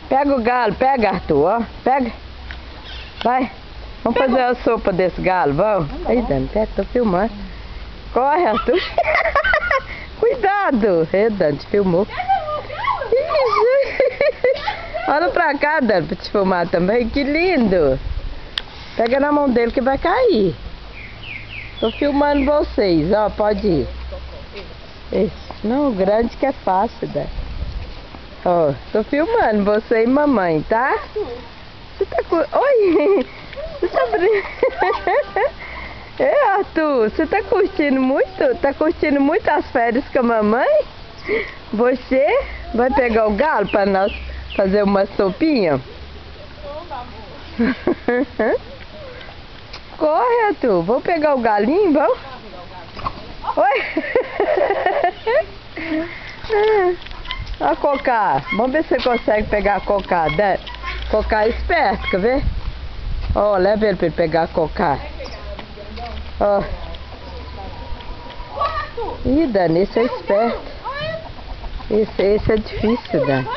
Pega o galo, pega, Arthur, ó. Pega. Vai. Vamos fazer a sopa desse galo, vamos? Aí, Dani, pega, tô filmando. Corre, Arthur. Cuidado. Ei, Dani, te filmou. Olha pra cá, Dani, pra te filmar também. Que lindo. Pega na mão dele que vai cair. Tô filmando vocês, ó, pode ir. Esse. Não, o grande que é fácil, Dani. Ó, tô filmando você e mamãe, tá? Você tá com... Oi! Você tá brincando? É, Arthur, você tá curtindo muito? Tá curtindo muito as férias com a mamãe? Você vai pegar o galo pra nós fazer uma sopinha? Corre, Arthur. Vamos pegar o galinho, vamos? Oi! A Cocá. Vamos ver se você consegue pegar a Cocá. Cocá é esperto, quer ver? Ó, leva ele pra ele pegar a Cocá. Ó. Ih, Dani, esse é esperto. Esse é difícil, Dani.